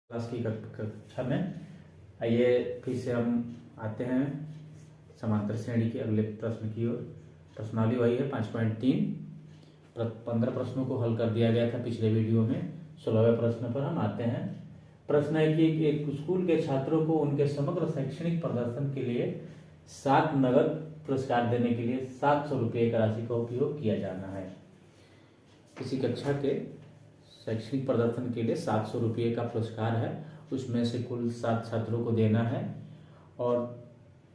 Class की कक्षा में आइए फिर से हम आते हैं समांतर श्रेणी के अगले प्रश्न की ओर। प्रश्नावली वही है 5.3। 15 प्रश्नों को हल कर दिया गया था पिछले वीडियो में। 16वें प्रश्न पर हम आते हैं। प्रश्न है कि एक स्कूल के छात्रों को उनके समग्र शैक्षणिक प्रदर्शन के लिए 7 नगद पुरस्कार देने के लिए 700 रुपये की राशि का उपयोग किया जाना है। किसी कक्षा के शैक्षणिक प्रदर्शन के लिए 700 रुपये का पुरस्कार है, उसमें से कुल 7 छात्रों को देना है। और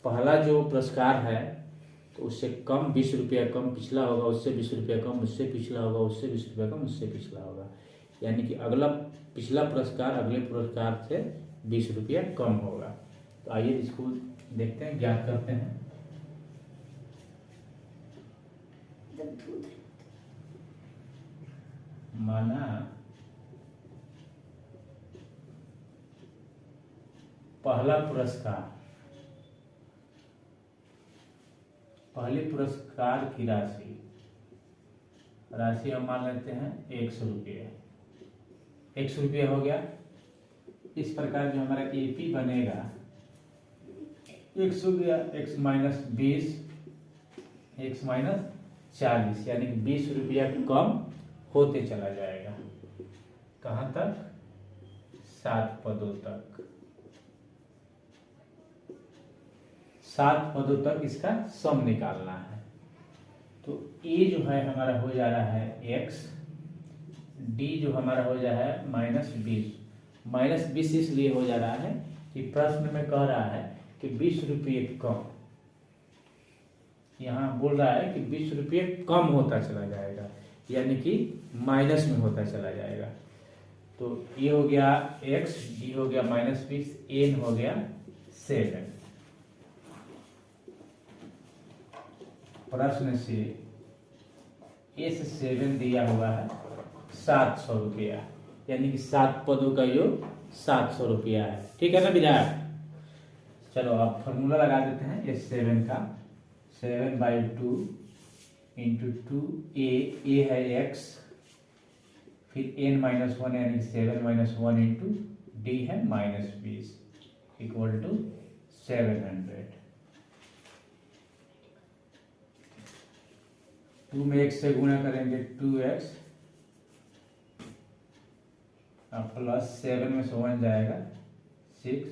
पहला जो पुरस्कार है तो उससे कम 20 रुपया कम पिछला होगा, उससे 20 रुपया कम उससे पिछला होगा, उससे 20 रुपया कम उससे पिछला होगा, यानी कि अगला पिछला पुरस्कार अगले पुरस्कार से 20 रुपया कम होगा। तो आइए इसको देखते हैं, ज्ञात करते हैं। माना पहले पुरस्कार की राशि हम मान लेते हैं 100 रुपये। 100 रुपये हो गया। इस प्रकार जो हमारा एपी बनेगा 100 गया, x माइनस 20 x माइनस 40, यानी कि 20 रुपया कम होते चला जाएगा। कहाँ तक? 7 पदों तक। 7 पदों तक इसका सम निकालना है। तो ए जो है हमारा हो जा रहा है x, डी जो हमारा हो जा रहा है -20। -20 इसलिए हो जा रहा है कि प्रश्न में कह रहा है कि 20 रुपये कम, यहाँ बोल रहा है कि 20 रुपये कम होता चला जाएगा, यानी कि माइनस में होता चला जाएगा। तो ये हो गया x, डी हो गया -20, एन हो गया 7। प्रश्न से S7 दिया हुआ है 700 रुपया, यानी कि 7 पदों का योग 700 रुपया है। ठीक है ना विद्यार्थी? चलो आप फॉर्मूला लगा देते हैं S7 का। 7/2 × 2 a है x, फिर n-1 यानी 7 - 1 × d है -20 = 700। 2 में x से गुणा करेंगे 2x प्लस 7 में से 1 जाएगा 6।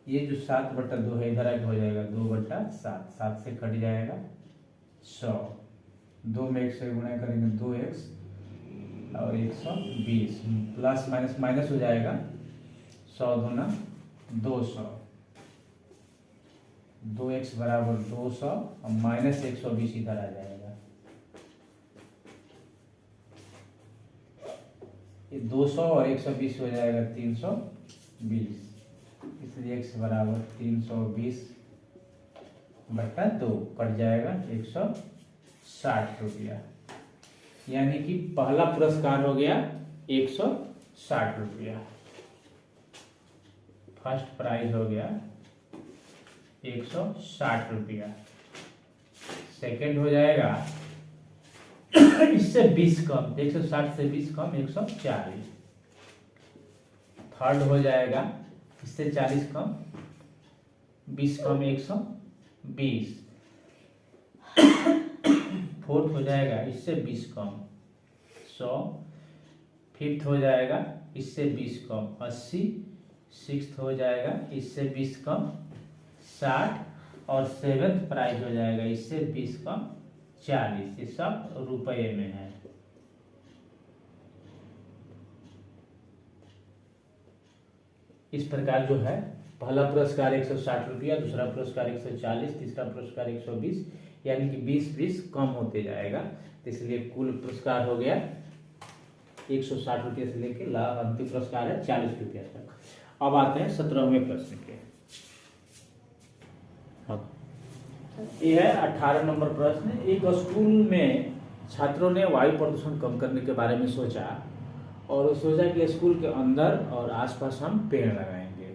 ये जो 7/2 है इधर आके हो जाएगा 2/7, 7 से कट जाएगा 100। 2 में x से गुणा करेंगे 2x और 120, प्लस माइनस माइनस हो जाएगा 100 दूना 200, 2x बराबर 200 और -120 इधर आ जाएगा। ये 200 और 120 हो जाएगा 320, इसलिए x बराबर 320/2 कट जाएगा 160 रुपया, यानी कि पहला पुरस्कार हो गया 160 रुपया। फर्स्ट प्राइज हो गया 160 रुपया। सेकंड हो जाएगा इससे 20 कम, 160 से 20 कम 140। थर्ड हो जाएगा इससे 40 कम, 20 कम 120। फोर्थ हो जाएगा इससे 20 कम 100। फिफ्थ हो जाएगा इससे 20 कम 80। सिक्स्थ हो जाएगा इससे 20 कम 60 और सेवेंथ प्राइज हो जाएगा इससे 20 कम 40। ये सब रुपये में है। इस प्रकार जो है पहला पुरस्कार 160 रुपया, दूसरा पुरस्कार 140, तीसरा पुरस्कार 120, यानी कि 20-20 कम होते जाएगा। तो इसलिए कुल पुरस्कार हो गया 160 रुपये से लेकर अंतिम पुरस्कार है 40 रुपया तक। अब आते हैं 17वें प्रश्न के। यह है 18 नंबर प्रश्न। एक स्कूल में छात्रों ने वायु प्रदूषण कम करने के बारे में सोचा और सोचा कि स्कूल के अंदर और आसपास हम पेड़ लगाएंगे।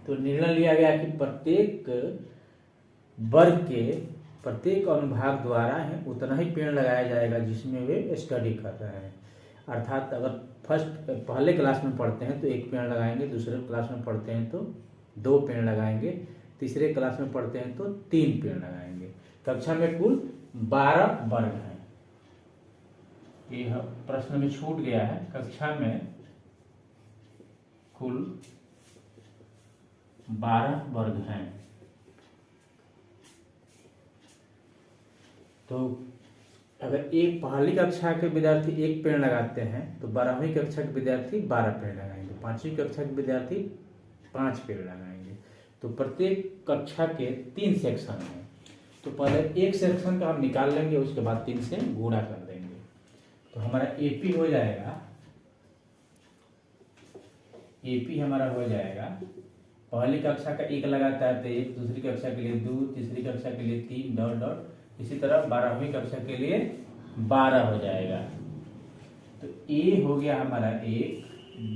तो निर्णय लिया गया कि प्रत्येक वर्ग के प्रत्येक अनुभाग द्वारा उतना ही पेड़ लगाया जाएगा जिसमें वे स्टडी कर रहे हैं। अर्थात अगर पहले क्लास में पढ़ते हैं तो 1 पेड़ लगाएंगे, दूसरे क्लास में पढ़ते हैं तो 2 पेड़ लगाएंगे, तीसरे क्लास में पढ़ते हैं तो 3 पेड़ लगाएंगे। कक्षा में कुल 12 वर्ग हैं। यह प्रश्न में छूट गया है। कक्षा में कुल 12 वर्ग हैं। तो अगर एक पहली कक्षा के विद्यार्थी 1 पेड़ लगाते हैं तो 12वीं कक्षा के विद्यार्थी 12 पेड़ लगाएंगे, 5वीं कक्षा के विद्यार्थी 5 पेड़ लगाएंगे। तो प्रत्येक कक्षा के 3 सेक्शन हैं। तो पहले एक सेक्शन का हम निकाल लेंगे, उसके बाद 3 से गुणा कर देंगे। तो हमारा एपी हो जाएगा, एपी हमारा हो जाएगा, पहली कक्षा का 1 लगाता है तो 1, दूसरी कक्षा के लिए 2, तीसरी कक्षा के लिए 3 डॉट डॉट, इसी तरह 12वीं कक्षा के लिए 12 हो जाएगा। तो ए हो गया हमारा 1,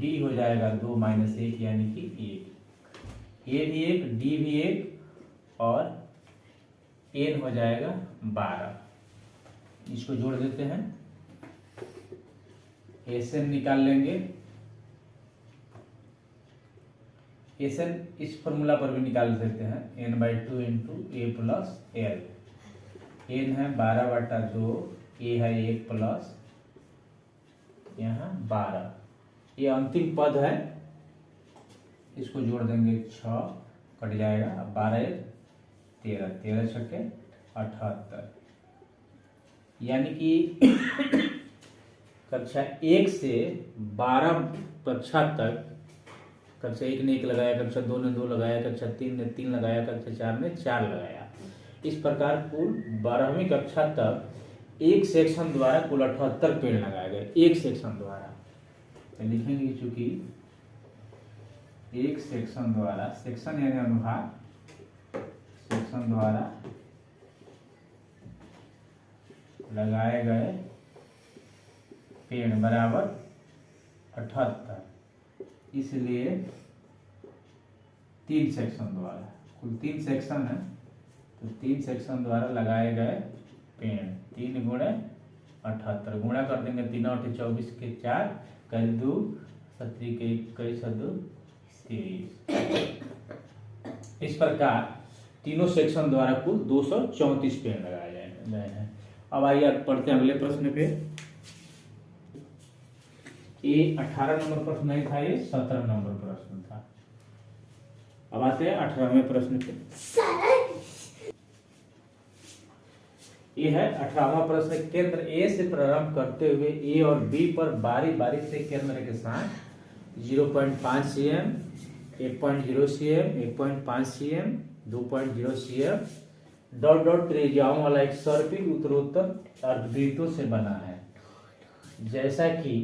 डी हो जाएगा 2 - 1 यानी कि 1, ए भी 1, डी भी 1 और एन हो जाएगा 12। इसको जोड़ देते हैं, एसएन निकाल लेंगे। एसएन इस फॉर्मूला पर भी निकाल देते हैं, n/2 × a + l। एन है 12/2, ए है 1 प्लस यहाँ 12, ये अंतिम पद है। इसको जोड़ देंगे 6 कट जाएगा, अब 12 × 13, 13 छक्के 78, यानी कि कक्षा 1 से 12 कक्षा तक, कक्षा 1 ने 1 लगाया, कक्षा 2 ने 2 लगाया, कक्षा 3 ने 3 लगाया, कक्षा 4 ने 4 लगाया। इस प्रकार कुल 12वीं कक्षा तक एक सेक्शन द्वारा कुल 78 पेड़ लगाए गए, एक सेक्शन द्वारा। तो लिखेंगे चूंकि एक सेक्शन द्वारा, सेक्शन यानी अनुभाग, सेक्शन द्वारा लगाए गए पेड़ बराबर 78, इसलिए 3 सेक्शन द्वारा, कुल 3 सेक्शन है तो 3 सेक्शन द्वारा लगाए गए पेड़, 3 × 78 गुणा कर देंगे, 3 × 8 = 24 के 4, कर 2 17 के 21 2 23। इस प्रकार तीनों सेक्शन द्वारा कुल 234 पेड़ लगाए गए हैं। अब आइए पढ़ते हैं अगले प्रश्न पे। ये 18 नंबर प्रश्न नहीं था, ये 17 नंबर प्रश्न था। अब आते हैं 18वें प्रश्न पे। ये है 18वां प्रश्न। केंद्र ए से प्रारंभ करते हुए ए और बी पर बारी बारी से केंद्र के साथ 0.5 cm, 1.0 cm, 1.5 cm, 2.0 cm dot dot त्रिज्याओं वाला एक सर्पिल उत्तरोत्तर अर्धवृत्तों से बना है, जैसा कि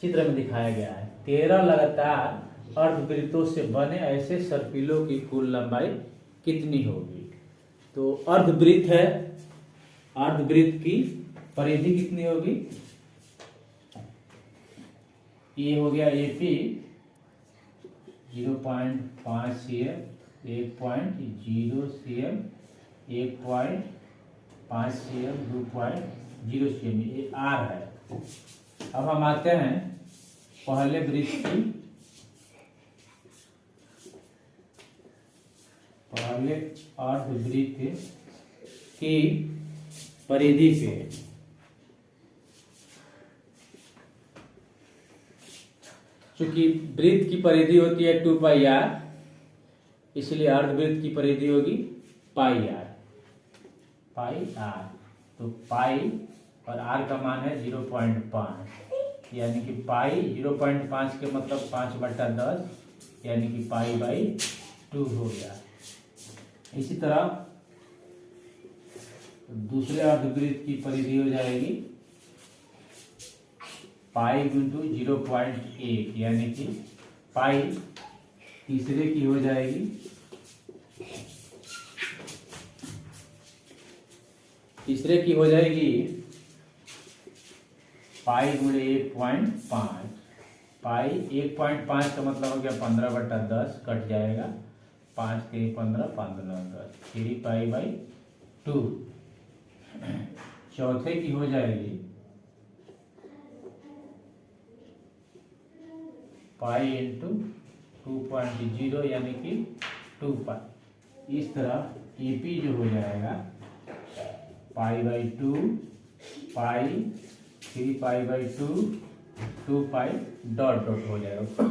चित्र में दिखाया गया है। 13 लगातार अर्धवृत्तों से बने ऐसे सर्पिलों की कुल लंबाई कितनी होगी? तो अर्धवृत्त है, अर्धवृत्त की परिधि कितनी होगी? ये हो गया AP 0.5 cm, 1.0 cm, 1.5 cm, 2.0 cm, ये आर है। अब हम आते हैं पहले वृत्त की, पहले अर्धवृत्त की परिधि पे। चूंकि वृत्त की परिधि होती है 2πr, इसलिए अर्धवृत्त की परिधि होगी πr, तो पाई और r का मान है 0.5, यानी कि पाई 0.5 के मतलब 5/10, यानी कि π/2 हो गया। इसी तरह दूसरे अर्धवृत्त की परिधि हो जाएगी पाई × 0.1, यानी कि पाई। तीसरे की हो जाएगी पाई × 1.5। पाई 1.5 का मतलब हो गया 15/10, कट जाएगा 5 के 15, 5 9 10, 3π/2। चौथे की हो जाएगी पाई इंटू 2.0 यानी कि 2 पाई। इस तरह AP जो हो जाएगा π/2 पाई 3 π/2 2 पाई डॉट डॉट हो जाएगा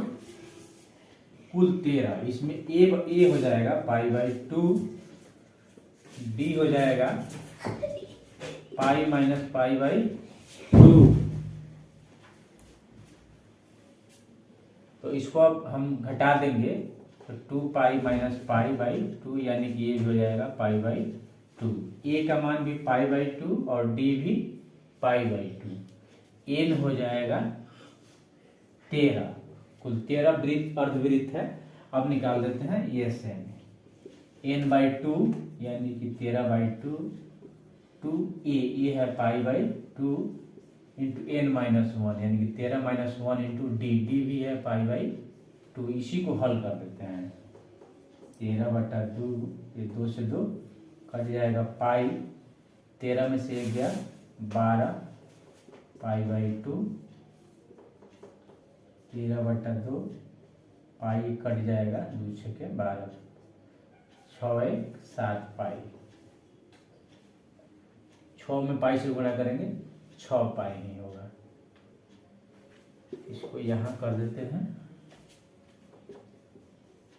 कुल 13। इसमें ए हो जाएगा π/2, D हो जाएगा पाई माइनस π/2। तो इसको अब हम घटा देंगे तो 2 पाई माइनस π/2 यानी कि ये हो जाएगा π/2। ए का मान भी π/2 और डी भी π/2। एन हो जाएगा 13। कुल 13 वृत्त अर्धवृत्त है। अब निकाल देते हैं एस n/2 यानी कि 13/2 टू ए है π/2 इंटू n-1 यानी कि 13-1 इंटू डी भी है π/2। इसी को हल कर देते हैं 13/2 ये 2 से 2 कट जाएगा पाई 13 में से 1 गया 12 π/2 13/2 पाई कट जाएगा 2 6 12 6 1 7 पाई 6 में पाई से गुणा करेंगे 6 पाई ही होगा। इसको यहाँ कर देते हैं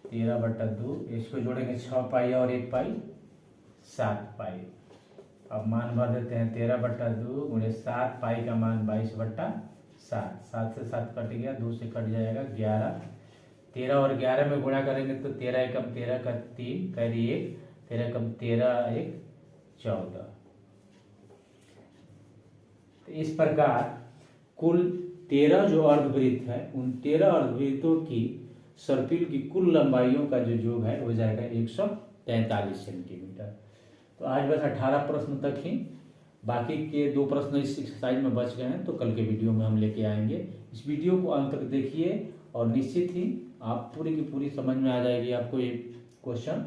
13/2 इसको जोड़ेंगे 6 पाई और 1 पाई 7 पाई। अब मान भर देते हैं 13/2 गुणे 7 पाई का मान 22/7 7 से 7 कट गया 2 से कट जाएगा 11 13 और 11 में गुणा करेंगे तो 13 एकम 13 का 3 कैरी 1 13 एकम 13 1 14। तो इस प्रकार कुल 13 जो अर्धवृत्त है उन 13 अर्धवृत्तों की सर्पिल की कुल लंबाइयों का जो योग है हो जाएगा 143 सेंटीमीटर। तो आज बस 18 प्रश्न तक ही, बाकी के 2 प्रश्न इस एक्सरसाइज में बच गए हैं तो कल के वीडियो में हम लेके आएंगे। इस वीडियो को अंत तक देखिए और निश्चित ही आप पूरी की पूरी समझ में आ जाएगी आपको ये क्वेश्चन।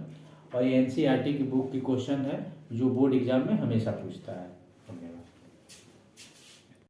और ये NCERT की बुक की क्वेश्चन है जो बोर्ड एग्जाम में हमेशा पूछता है।